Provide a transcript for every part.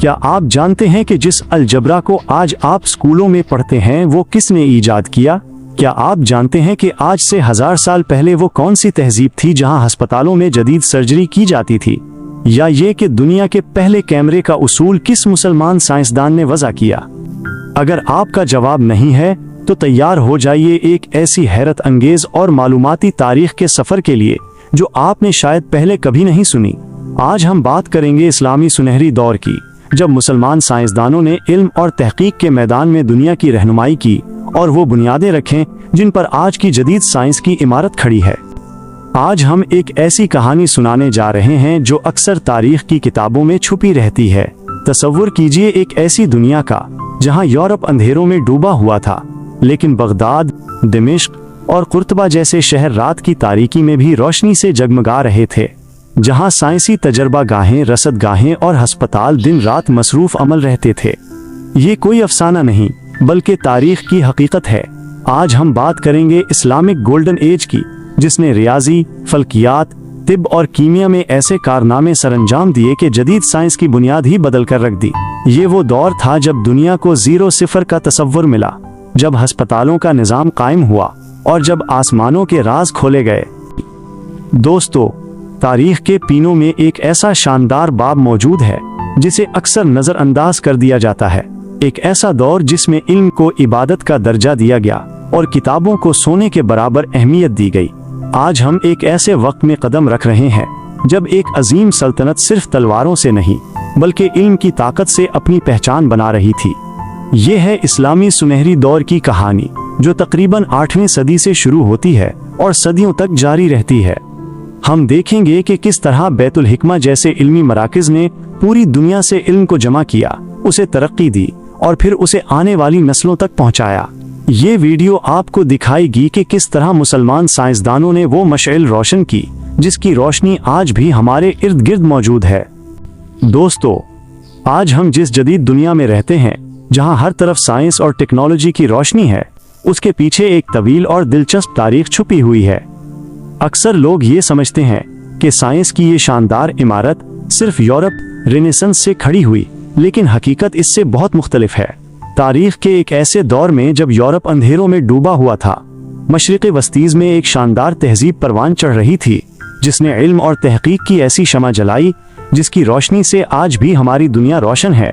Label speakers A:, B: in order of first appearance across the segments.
A: क्या आप जानते हैं कि जिस अलजबरा को आज आप स्कूलों में पढ़ते हैं वो किसने ईजाद किया? क्या आप जानते हैं कि आज से 1000 साल पहले वो कौन सी तहजीब थी जहां अस्पतालों में जदीद सर्जरी की जाती थी? या ये कि दुनिया के पहले कैमरे का उसूल किस मुसलमान साइंसदान ने वज़ा किया? अगर आपका जवाब नहीं है तो तैयार हो जाइए एक ऐसी हैरत अंगेज और मालूमाती तारीख के सफ़र के लिए जो आपने शायद पहले कभी नहीं सुनी। आज हम बात करेंगे इस्लामी सुनहरी दौर की, जब मुसलमान साइंसदानों ने इल्म और तहकीक के मैदान में दुनिया की रहनुमाई की और वो बुनियादें रखें जिन पर आज की जदीद साइंस की इमारत खड़ी है। आज हम एक ऐसी कहानी सुनाने जा रहे हैं जो अक्सर तारीख की किताबों में छुपी रहती है। तसव्वुर कीजिए एक ऐसी दुनिया का जहां यूरोप अंधेरों में डूबा हुआ था, लेकिन बगदाद, दिमिश्क और कुर्तबा जैसे शहर रात की तारीकी में भी रोशनी से जगमगा रहे थे, जहां साइंसी तजर्बा गाहें, रसद गाहें और अस्पताल दिन रात मसरूफ अमल रहते थे। ये कोई अफसाना नहीं बल्कि तारीख की हकीकत है। आज हम बात करेंगे इस्लामिक गोल्डन एज की, जिसने रियाजी, फल्कियात, तिब और कीमिया में ऐसे कारनामे सरअंजाम दिए कि जदीद साइंस की बुनियाद ही बदल कर रख दी। ये वो दौर था जब दुनिया को 0-0 का तसव्वुर मिला, जब अस्पतालों का निज़ाम कायम हुआ और जब आसमानों के राज खोले गए। दोस्तों, तारीख के पीनों में एक ऐसा शानदार बाब मौजूद है जिसे अक्सर नज़रअंदाज कर दिया जाता है। एक ऐसा दौर जिसमें इल्म को इबादत का दर्जा दिया गया और किताबों को सोने के बराबर अहमियत दी गई। आज हम एक ऐसे वक्त में कदम रख रहे हैं जब एक अजीम सल्तनत सिर्फ तलवारों से नहीं बल्कि इल्म की ताकत से अपनी पहचान बना रही थी। ये है इस्लामी सुनहरी दौर की कहानी, जो तकरीबन 8वीं सदी से शुरू होती है और सदियों तक जारी रहती है। हम देखेंगे कि किस तरह बैतुल हिकमा जैसे इल्मी मराकिज ने पूरी दुनिया से इल्म को जमा किया, उसे तरक्की दी और फिर उसे आने वाली नस्लों तक पहुंचाया। ये वीडियो आपको दिखाएगी कि किस तरह मुसलमान साइंसदानों ने वो मशअल रोशन की जिसकी रोशनी आज भी हमारे इर्द गिर्द मौजूद है। दोस्तों, आज हम जिस जदीद दुनिया में रहते हैं, जहां हर तरफ साइंस और टेक्नोलॉजी की रोशनी है, उसके पीछे एक तवील और दिलचस्प तारीख छुपी हुई है। अक्सर लोग ये समझते हैं कि साइंस की ये शानदार इमारत सिर्फ यूरोप रेनेसेंस से खड़ी हुई, लेकिन हकीकत इससे बहुत मुख्तलिफ है। तारीख के एक ऐसे दौर में जब यूरोप अंधेरों में डूबा हुआ था, मशरिक़ वस्तीज़ में एक शानदार तहजीब परवान चढ़ रही थी, जिसने इल्म और तहकीक की ऐसी शमा जलाई जिसकी रोशनी से आज भी हमारी दुनिया रोशन है।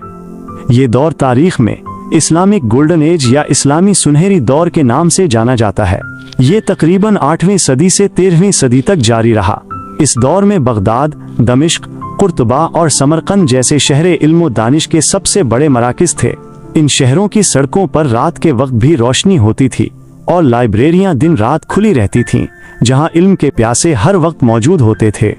A: ये दौर तारीख में इस्लामिक गोल्डन एज या इस्लामी सुनहरी दौर के नाम से जाना जाता है। ये तकरीबन 8वीं सदी से 13वीं सदी तक जारी रहा। इस दौर में बगदाद, दमिश्क, कुर्तबा और समरकंद जैसे शहरे इल्म व दानिश के सबसे बड़े मराकिज थे। इन शहरों की सड़कों पर रात के वक्त भी रोशनी होती थी और लाइब्रेरियां दिन रात खुली रहती थीं, जहां इल्म के प्यासे हर वक्त मौजूद होते थे।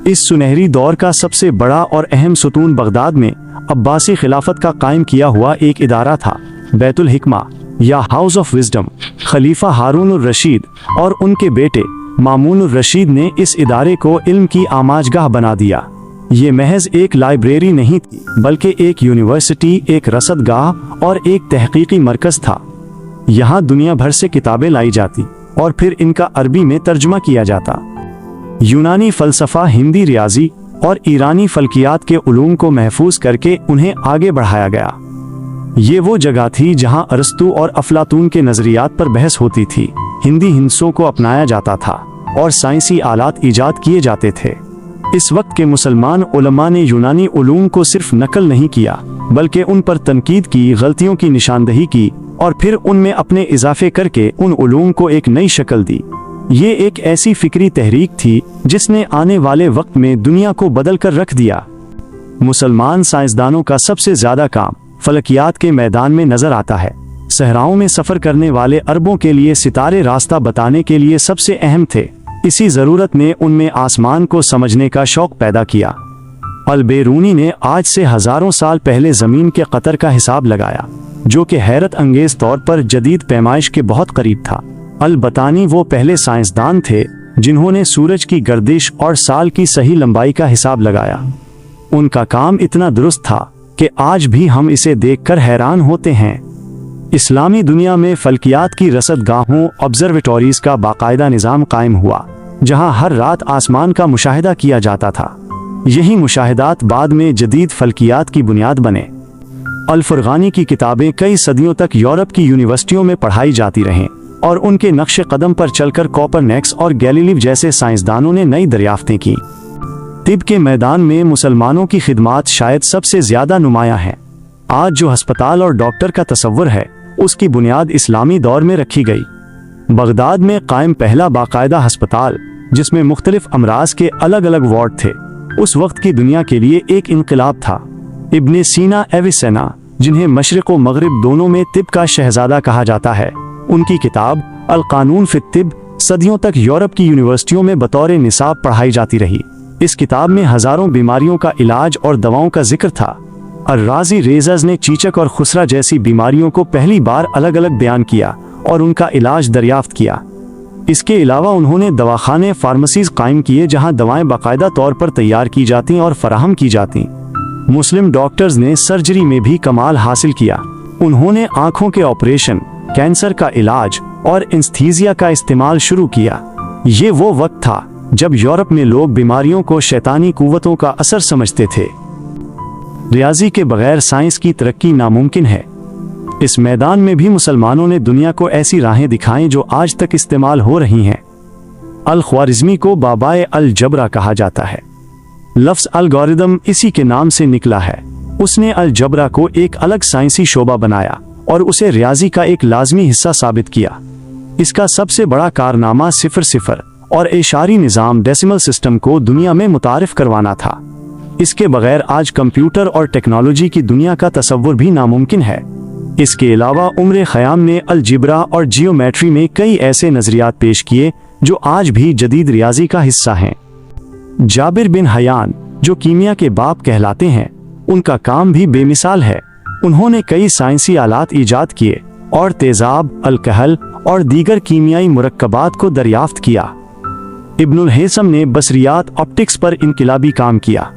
A: इस सुनहरी दौर का सबसे बड़ा और अहम सुतून बगदाद में अब्बासी खिलाफत का कायम किया हुआ एक इदारा था, बैतुल हिकमा या हाउस ऑफ विजडम। खलीफा हारून उर रशीद और उनके बेटे मामून उर रशीद ने इस इदारे को इल्म की आमाजगाह बना दिया। ये महज एक लाइब्रेरी नहीं थी, बल्कि एक यूनिवर्सिटी, एक रसदगाह और एक तहकीकी मरकज था। यहाँ दुनिया भर से किताबें लाई जाती और फिर इनका अरबी में तर्जुमा किया जाता। यूनानी फ़लसफ़ा, हिंदी रियाजी और ईरानी फल्कियात के उलूम को महफूज करके उन्हें आगे बढ़ाया गया। ये वो जगह थी जहाँ अरस्तु और अफलातून के नज़रियात पर बहस होती थी, हिंदी हिंसों को अपनाया जाता था और साइंसी आलात ईजाद किए जाते थे। इस वक्त के मुसलमान उलमा ने यूनानी उलूम को सिर्फ नकल नहीं किया, बल्कि उन पर तनकीद की, गलतियों की निशानदही की और फिर उनमें अपने इजाफे करके उन उलूम को एक नई शक्ल दी। ये एक ऐसी फिक्री तहरीक थी जिसने आने वाले वक्त में दुनिया को बदल कर रख दिया। मुसलमान साइंसदानों का सबसे ज्यादा काम फलकियात के मैदान में नजर आता है। सहराओं में सफर करने वाले अरबों के लिए सितारे रास्ता बताने के लिए सबसे अहम थे। इसी जरूरत ने उनमें आसमान को समझने का शौक पैदा किया। अल-बेरूनी ने आज से हजारों साल पहले जमीन के कतर का हिसाब लगाया, जो कि हैरत अंगेज तौर पर जदीद पैमाइश के बहुत करीब था। अल-बतानी वो पहले साइंसदान थे जिन्होंने सूरज की गर्दिश और साल की सही लंबाई का हिसाब लगाया। उनका काम इतना दुरुस्त था कि आज भी हम इसे देखकर हैरान होते हैं। इस्लामी दुनिया में फल्कियात की रसदगाहों, ऑब्जर्वेटरीज का बाकायदा निज़ाम कायम हुआ, जहां हर रात आसमान का मुशाहिदा किया जाता था। यही मुशाहिदात बाद में जदीद फल्कियात की बुनियाद बने। अल-फरगानी की किताबें कई सदियों तक यूरोप की यूनिवर्सिटियों में पढ़ाई जाती रहें और उनके नक्शे कदम पर चलकर कोपरनिकस और गैलीलियो जैसे साइंसदानों ने नई दरियाफ्तें की। तिब के मैदान में मुसलमानों की खिदमात शायद सबसे ज्यादा नुमायां हैं। आज जो अस्पताल और डॉक्टर का तस्वर है, उसकी बुनियाद इस्लामी दौर में रखी गई। बगदाद में कायम पहला बाकायदा अस्पताल, जिसमें मुख्तलिफ अमराज के अलग अलग वार्ड थे, उस वक्त की दुनिया के लिए एक इनकलाब था। इब्ने सीना एविसेना, जिन्हें मशरिक व मगरिब दोनों में तिब का शहजादा कहा जाता है, उनकी किताब अल कानून फित तिब सदियों तक यूरोप की यूनिवर्सिटियों में बतौर निसाब पढ़ाई जाती रही। इस किताब में हजारों बीमारियों का इलाज और दवाओं का जिक्र था। अर्राजी रेज़ाज ने चीचक और खुसरा जैसी बीमारियों को पहली बार अलग अलग बयान किया और उनका इलाज दरियाफ्त किया। इसके अलावा उन्होंने दवाखाने फार्मेसीज कायम किए जहां दवाएं बाकायदा तौर पर तैयार की जाती और फराहम की जाती। मुस्लिम डॉक्टर्स ने सर्जरी में भी कमाल हासिल किया। उन्होंने आंखों के ऑपरेशन, कैंसर का इलाज और एनेस्थीसिया का इस्तेमाल शुरू किया। ये वो वक्त था जब यूरोप में लोग बीमारियों को शैतानी कुव्वतों का असर समझते थे। रियाजी के बगैर साइंस की तरक्की नामुमकिन है। इस मैदान में भी मुसलमानों ने दुनिया को ऐसी राहें दिखाई जो आज तक इस्तेमाल हो रही हैं। अल-ख्वारिज़मी को बाबाए अल-जबरा कहा जाता है। लफ्ज़ अलगोरिदम इसी के नाम से निकला है। उसने अल-जबरा को एक अलग साइंसी शोबा बनाया और उसे रियाजी का एक लाजमी हिस्सा साबित किया। इसका सबसे बड़ा कारनामा सिफर सिफर और एशारी निज़ाम डेसिमल सिस्टम को दुनिया में मुतारिफ करवाना था। इसके बगैर आज कंप्यूटर और टेक्नोलॉजी की दुनिया का तसव्वुर भी नामुमकिन है। इसके अलावा उम्र ख़याम ने अलजिब्रा और जियोमेट्री में कई ऐसे नज़रियात पेश किए जो आज भी जदीद रियाजी का हिस्सा हैं। जाबिर बिन हयान, जो कीमिया के बाप कहलाते हैं, उनका काम भी बेमिसाल है। उन्होंने कई साइंसी आलात ईजाद किए और तेज़ाब, अल्कहल और दीगर कीमियाई मुरक्कबात को दरियाफ्त किया। इब्नुल हैसम ने बसरियात ऑप्टिक्स पर इनकिलाबी काम किया।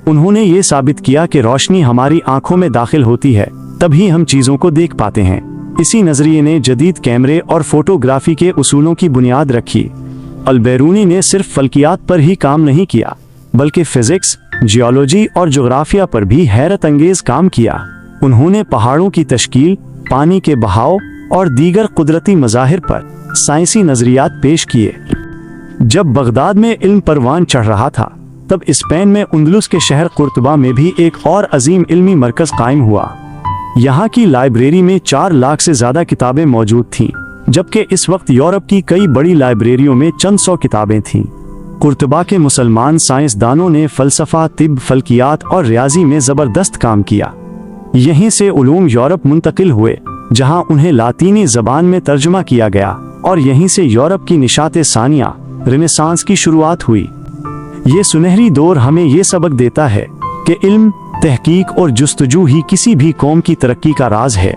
A: उन्होंने ये साबित किया कि रोशनी हमारी आंखों में दाखिल होती है, तभी हम चीज़ों को देख पाते हैं। इसी नज़रिए ने जदीद कैमरे और फोटोग्राफी के उसूलों की बुनियाद रखी। अल-बैरूनी ने सिर्फ फल्कियात पर ही काम नहीं किया, बल्कि फिजिक्स, जियोलॉजी और जोग्राफिया पर भी हैरत अंगेज काम किया। उन्होंने पहाड़ों की तश्कील, पानी के बहाव और दीगर कुदरती मज़ाहिर पर साइंसी नज़रियात पेश किए। जब बगदाद में इल्म परवान चढ़ रहा था, तब स्पेन में उंदलुस के शहर कुर्तबा में भी एक और अजीम इल्मी मरकज कायम हुआ। यहाँ की लाइब्रेरी में 4 लाख से ज्यादा किताबें मौजूद थीं, जबकि इस वक्त यूरोप की कई बड़ी लाइब्रेरियों में चंद सौ किताबें थीं। कुर्तबा के मुसलमान साइंसदानों ने फलसफा, तिब, फल्कियात और रियाजी में जबरदस्त काम किया। यहीं से उलूम यूरोप मुंतकिल हुए, जहाँ उन्हें लातीनी जबान में तर्जुमा किया गया, और यहीं से यूरोप की निशात सानिया, रेनेसांस की शुरुआत हुई। ये सुनहरी दौर हमें ये सबक देता है कि इल्म, तहकीक और जुस्तजू ही किसी भी कौम की तरक्की का राज है।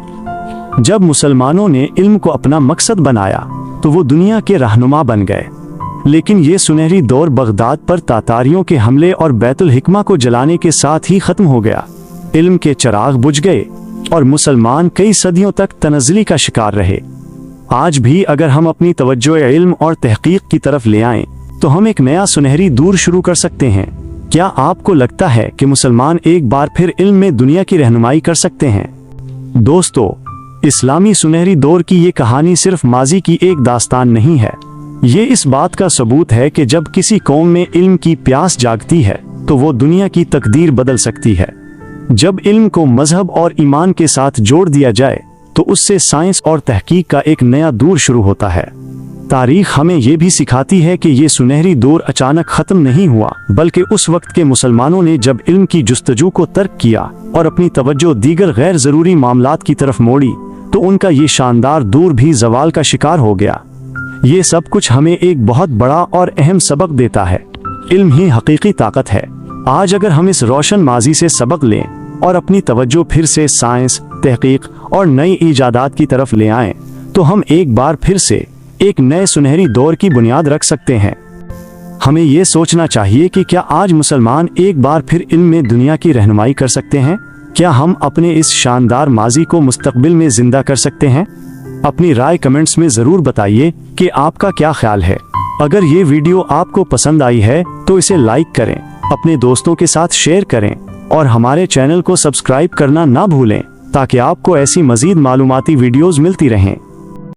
A: जब मुसलमानों ने इल्म को अपना मकसद बनाया तो वो दुनिया के रहनुमा बन गए। लेकिन ये सुनहरी दौर बगदाद पर तातारियों के हमले और बैतुल हिकमा को जलाने के साथ ही खत्म हो गया। इल्म के चिराग बुझ गए और मुसलमान कई सदियों तक तनज़्ज़ुली का शिकार रहे। आज भी अगर हम अपनी तवज्जो इल्म और तहकीक की तरफ ले आएं, तो हम एक नया सुनहरी दौर शुरू कर सकते हैं। क्या आपको लगता है कि मुसलमान एक बार फिर इल्म में दुनिया की रहनुमाई कर सकते हैं? दोस्तों, इस्लामी सुनहरी दौर की ये कहानी सिर्फ माजी की एक दास्तान नहीं है। ये इस बात का सबूत है कि जब किसी कौम में इल्म की प्यास जागती है तो वो दुनिया की तकदीर बदल सकती है। जब इल्म को मजहब और ईमान के साथ जोड़ दिया जाए तो उससे साइंस और तहकीक का एक नया दौर शुरू होता है। तारीख हमें ये भी सिखाती है कि ये सुनहरी दौर अचानक ख़त्म नहीं हुआ, बल्कि उस वक्त के मुसलमानों ने जब इल्म की जुस्तजू को तर्क किया और अपनी तवज्जो दीगर गैर ज़रूरी मामलात की तरफ मोड़ी, तो उनका ये शानदार दौर भी ज़वाल का शिकार हो गया। ये सब कुछ हमें एक बहुत बड़ा और अहम सबक देता है। इल्म ही हकीकी ताकत है। आज अगर हम इस रोशन माजी से सबक लें और अपनी तवज्जो फिर से साइंस, तहकीक और नई ईजादात की तरफ ले आएं, तो हम एक बार फिर से एक नए सुनहरी दौर की बुनियाद रख सकते हैं। हमें ये सोचना चाहिए कि क्या आज मुसलमान एक बार फिर इल्म में दुनिया की रहनुमाई कर सकते हैं? क्या हम अपने इस शानदार माजी को मुस्तकबिल में जिंदा कर सकते हैं? अपनी राय कमेंट्स में ज़रूर बताइए कि आपका क्या ख्याल है। अगर ये वीडियो आपको पसंद आई है तो इसे लाइक करें अपने दोस्तों के साथ शेयर करें और हमारे चैनल को सब्सक्राइब करना ना भूलें ताकि आपको ऐसी मजीद मालूमाती वीडियोस मिलती रहें।